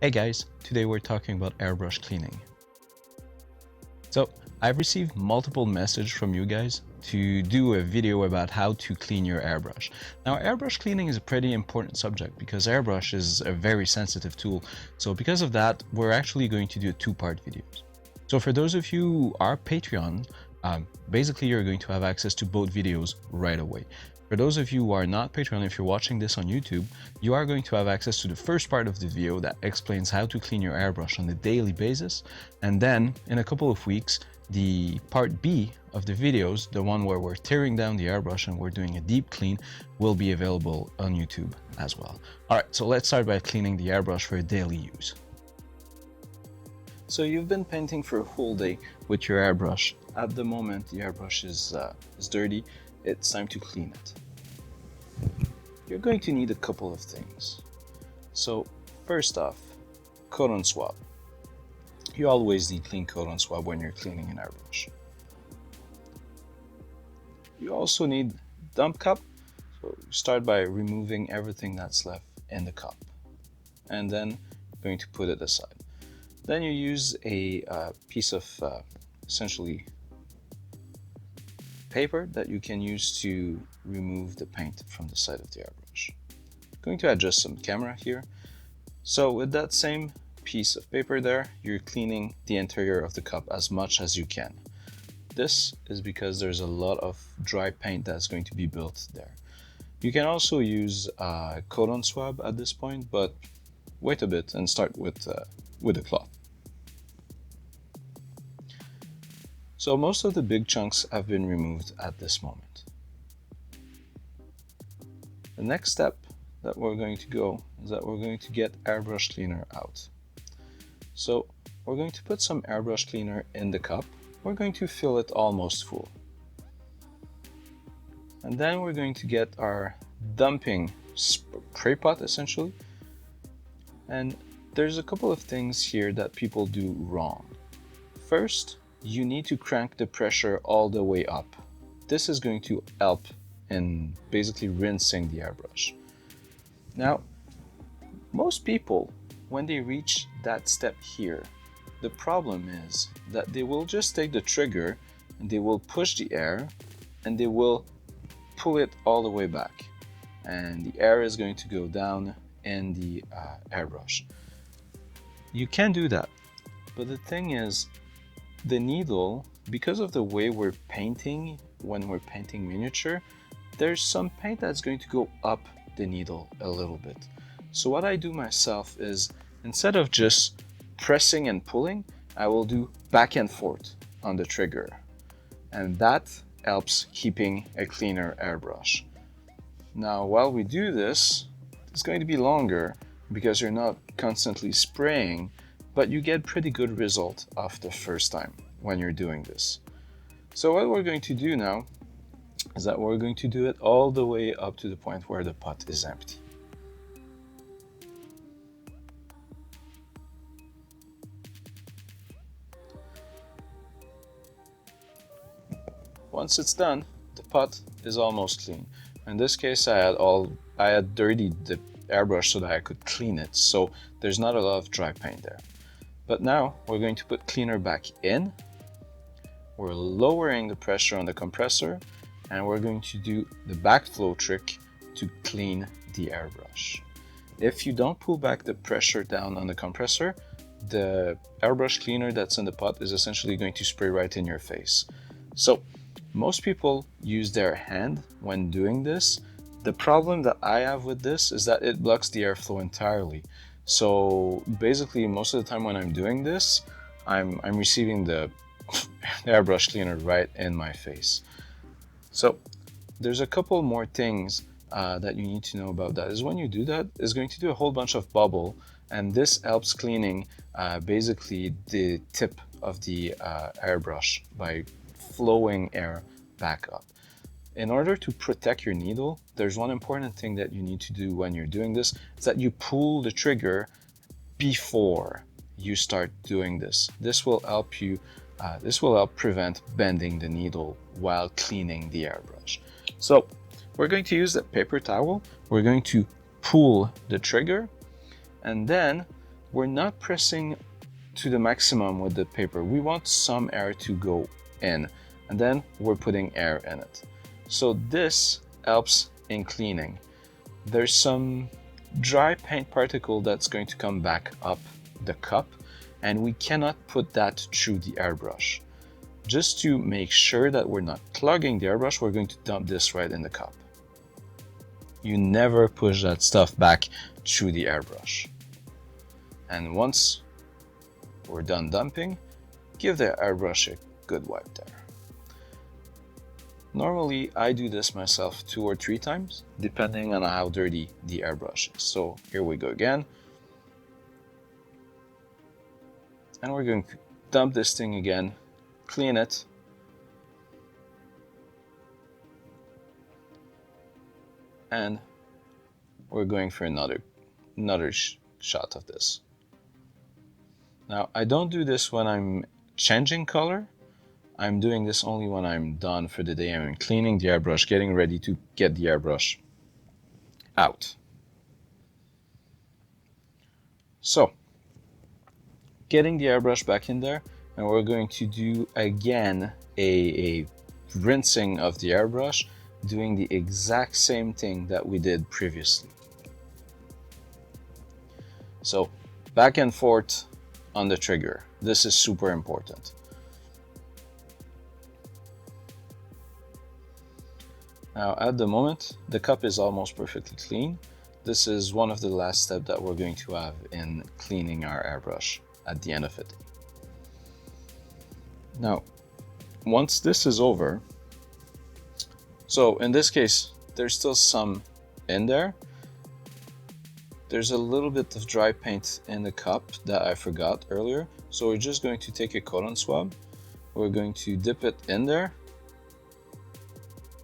Hey guys, today we're talking about airbrush cleaning. So I've received multiple messages from you guys to do a video about how to clean your airbrush. Now airbrush cleaning is a pretty important subject because airbrush is a very sensitive tool. So because of that, we're actually going to do a two-part video. So for those of you who are Patreon, basically you're going to have access to both videos right away. For those of you who are not Patreon, if you're watching this on YouTube, you are going to have access to the first part of the video that explains how to clean your airbrush on a daily basis. And then in a couple of weeks, the part B of the videos, the one where we're tearing down the airbrush and we're doing a deep clean, will be available on YouTube as well. All right, so let's start by cleaning the airbrush for daily use. So you've been painting for a whole day with your airbrush. At the moment, the airbrush is dirty. It's time to clean it. You're going to need a couple of things. So first off, coat on swab. You always need clean coat on swab when you're cleaning an airbrush. You also need dump cup. So start by removing everything that's left in the cup, and then you're going to put it aside. Then you use a piece of essentially paper that you can use to remove the paint from the side of the airbrush. I'm going to adjust some camera here. So with that same piece of paper there, you're cleaning the interior of the cup as much as you can. This is because there's a lot of dry paint that's going to be built there. You can also use coat on swab at this point, but wait a bit and start with a cloth. So most of the big chunks have been removed at this moment. The next step that we're going to go is that we're going to get airbrush cleaner out. So we're going to put some airbrush cleaner in the cup. We're going to fill it almost full. And then we're going to get our dumping spray pot essentially. And there's a couple of things here that people do wrong. First, you need to crank the pressure all the way up. This is going to help in basically rinsing the airbrush. Now, most people, when they reach that step here, the problem is that they will just take the trigger and they will push the air and they will pull it all the way back. And the air is going to go down in the airbrush. You can do that, but the thing is, the needle, because of the way we're painting when we're painting miniature, there's some paint that's going to go up the needle a little bit. So what I do myself is, instead of just pressing and pulling, I will do back and forth on the trigger, and that helps keeping a cleaner airbrush. Now while we do this, it's going to be longer because you're not constantly spraying, but you get pretty good result of the first time when you're doing this. So what we're going to do now is that we're going to do it all the way up to the point where the pot is empty. Once it's done, the pot is almost clean. In this case, I had dirtied the airbrush so that I could clean it, so there's not a lot of dry paint there. But now we're going to put cleaner back in. We're lowering the pressure on the compressor, and we're going to do the backflow trick to clean the airbrush. If you don't pull back the pressure down on the compressor, the airbrush cleaner that's in the pot is essentially going to spray right in your face. So most people use their hand when doing this. The problem that I have with this is that it blocks the airflow entirely. So basically, most of the time when I'm doing this, I'm receiving the airbrush cleaner right in my face. So there's a couple more things that you need to know about that. Is when you do that, it's going to do a whole bunch of bubble, and this helps cleaning basically the tip of the airbrush by flowing air back up. In order to protect your needle, there's one important thing that you need to do when you're doing this, is that you pull the trigger before you start doing this. This will help you, this will help prevent bending the needle while cleaning the airbrush. So we're going to use that paper towel. We're going to pull the trigger, and then we're not pressing to the maximum with the paper. We want some air to go in, and then we're putting air in it. So this helps in cleaning. There's some dry paint particle that's going to come back up the cup, and we cannot put that through the airbrush. Just to make sure that we're not clogging the airbrush, we're going to dump this right in the cup. You never push that stuff back through the airbrush. And once we're done dumping, give the airbrush a good wipe there. Normally, I do this myself 2 or 3 times, depending on how dirty the airbrush is. So here we go again. And we're going to dump this thing again, clean it. And we're going for another shot of this. Now, I don't do this when I'm changing color. I'm doing this only when I'm done for the day. I'm cleaning the airbrush, getting ready to get the airbrush out. So, getting the airbrush back in there, and we're going to do again a rinsing of the airbrush, doing the exact same thing that we did previously. So, back and forth on the trigger. This is super important. Now, at the moment, the cup is almost perfectly clean. This is one of the last steps that we're going to have in cleaning our airbrush at the end of it. Now, once this is over, so in this case, there's still some in there. There's a little bit of dry paint in the cup that I forgot earlier. So we're just going to take a cotton swab. We're going to dip it in there.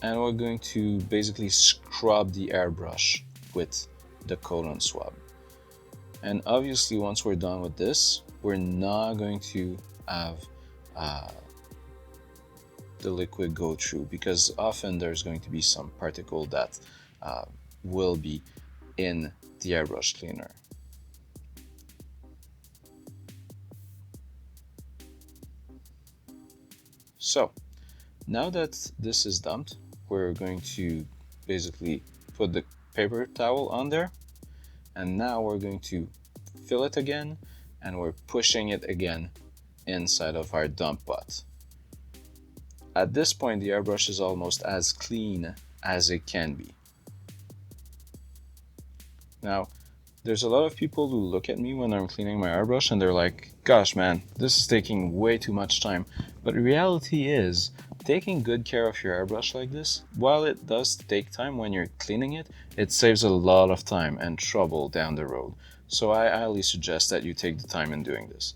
And we're going to basically scrub the airbrush with the cotton swab. And obviously, once we're done with this, we're not going to have the liquid go through, because often there's going to be some particle that will be in the airbrush cleaner. So now that this is dumped, we're going to basically put the paper towel on there, and now we're going to fill it again, and we're pushing it again inside of our dump pot. At this point, the airbrush is almost as clean as it can be. Now, there's a lot of people who look at me when I'm cleaning my airbrush and they're like, gosh man, this is taking way too much time. But the reality is, taking good care of your airbrush like this, while it does take time when you're cleaning it, it saves a lot of time and trouble down the road. So I highly suggest that you take the time in doing this.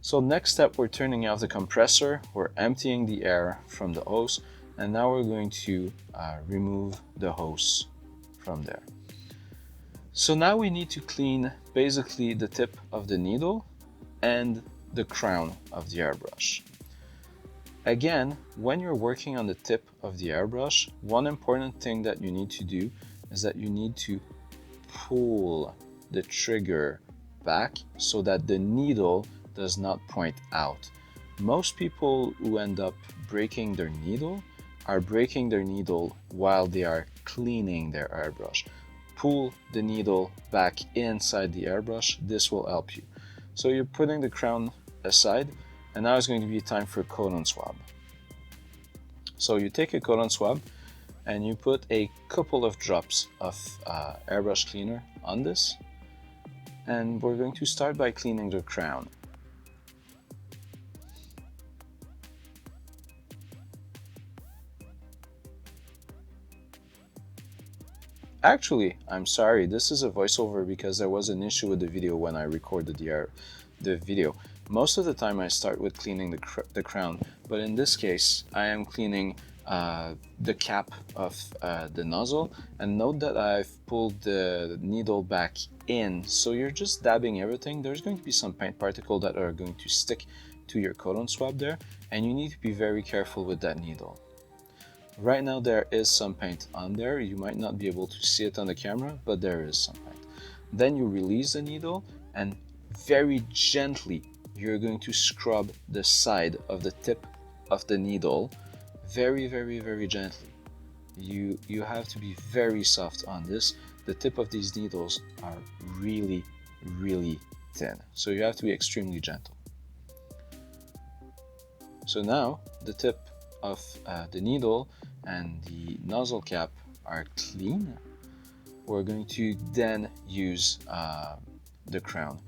So next step, we're turning off the compressor, we're emptying the air from the hose, and now we're going to remove the hose from there. So now we need to clean basically the tip of the needle and the crown of the airbrush. Again, when you're working on the tip of the airbrush, one important thing that you need to do is that you need to pull the trigger back so that the needle does not point out. Most people who end up breaking their needle are breaking their needle while they are cleaning their airbrush. Pull the needle back inside the airbrush. This will help you. So you're putting the crown aside, and now it's going to be time for cotton swab. So you take a cotton swab and you put a couple of drops of airbrush cleaner on this, and we're going to start by cleaning the crown. Actually, I'm sorry, this is a voiceover because there was an issue with the video when I recorded the video. Most of the time I start with cleaning the crown, but in this case I am cleaning the cap of the nozzle, and note that I've pulled the needle back in, so you're just dabbing everything. There's going to be some paint particles that are going to stick to your cotton swab there, and you need to be very careful with that needle. Right now there is some paint on there. You might not be able to see it on the camera, but there is some paint. Then you release the needle and very gently, you're going to scrub the side of the tip of the needle very, very, very gently. You have to be very soft on this. The tip of these needles are really, really thin, so you have to be extremely gentle. So now the tip of the needle and the nozzle cap are clean. We're going to then use the crown.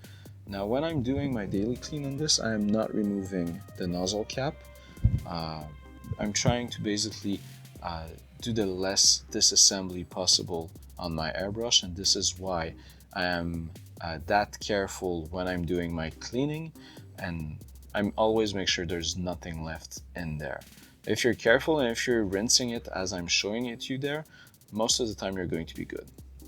Now when I'm doing my daily clean on this, I am not removing the nozzle cap. I'm trying to basically do the less disassembly possible on my airbrush, and this is why I am that careful when I'm doing my cleaning, and I'm always make sure there's nothing left in there. If you're careful and if you're rinsing it as I'm showing it to you there, most of the time you're going to be good.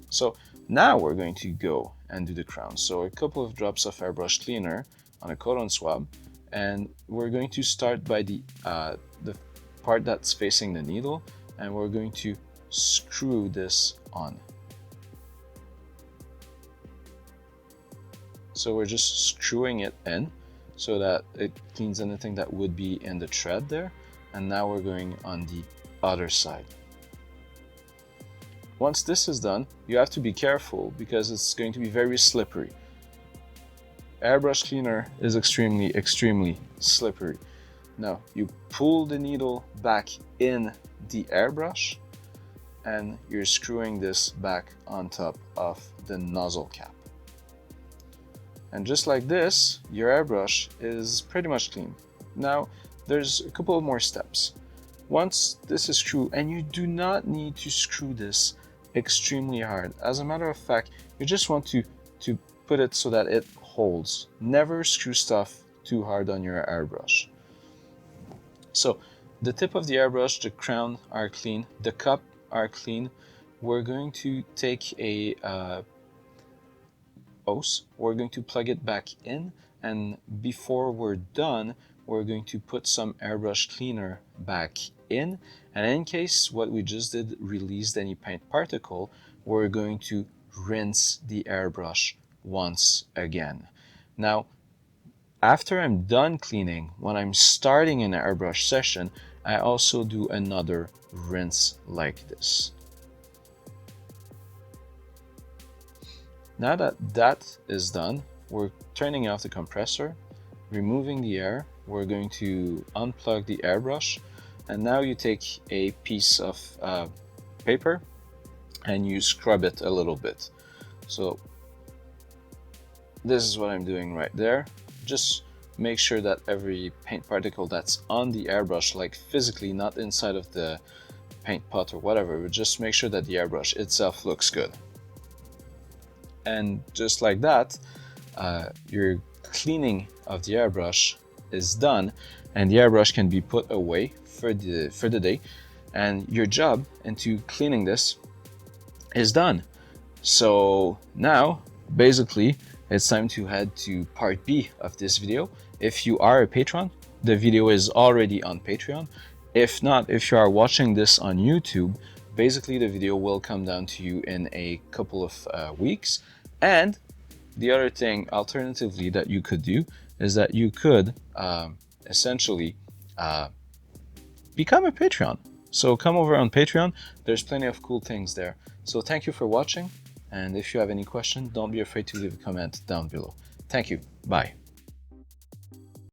So now we're going to go and do the crown. So a couple of drops of airbrush cleaner on a cotton swab, and we're going to start by the part that's facing the needle, and we're going to screw this on. So we're just screwing it in so that it cleans anything that would be in the thread there. And now we're going on the other side. Once this is done, you have to be careful because it's going to be very slippery. Airbrush cleaner is extremely, extremely slippery. Now you pull the needle back in the airbrush and you're screwing this back on top of the nozzle cap. And just like this, your airbrush is pretty much clean. Now there's a couple of more steps. Once this is screwed, and you do not need to screw this extremely hard. As a matter of fact, you just want to put it so that it holds. Never screw stuff too hard on your airbrush. So the tip of the airbrush, the crown are clean, the cup are clean. We're going to take a hose, we're going to plug it back in, and before we're done, we're going to put some airbrush cleaner back in, and in case what we just did released any paint particle, we're going to rinse the airbrush once again. Now after I'm done cleaning, when I'm starting an airbrush session, I also do another rinse like this. Now that that is done, we're turning off the compressor, removing the air. We're going to unplug the airbrush, and now you take a piece of paper and you scrub it a little bit. So this is what I'm doing right there. Just make sure that every paint particle that's on the airbrush, like physically, not inside of the paint pot or whatever, but just make sure that the airbrush itself looks good. And just like that, your cleaning of the airbrush is done, and the airbrush can be put away for the day, and your job into cleaning this is done. So now basically it's time to head to part B of this video. If you are a patron, the video is already on Patreon. If not, if you are watching this on YouTube, basically the video will come down to you in a couple of weeks. And the other thing alternatively that you could do is that you could essentially become a Patreon. So come over on Patreon, there's plenty of cool things there. So thank you for watching, and if you have any questions, don't be afraid to leave a comment down below. Thank you, bye.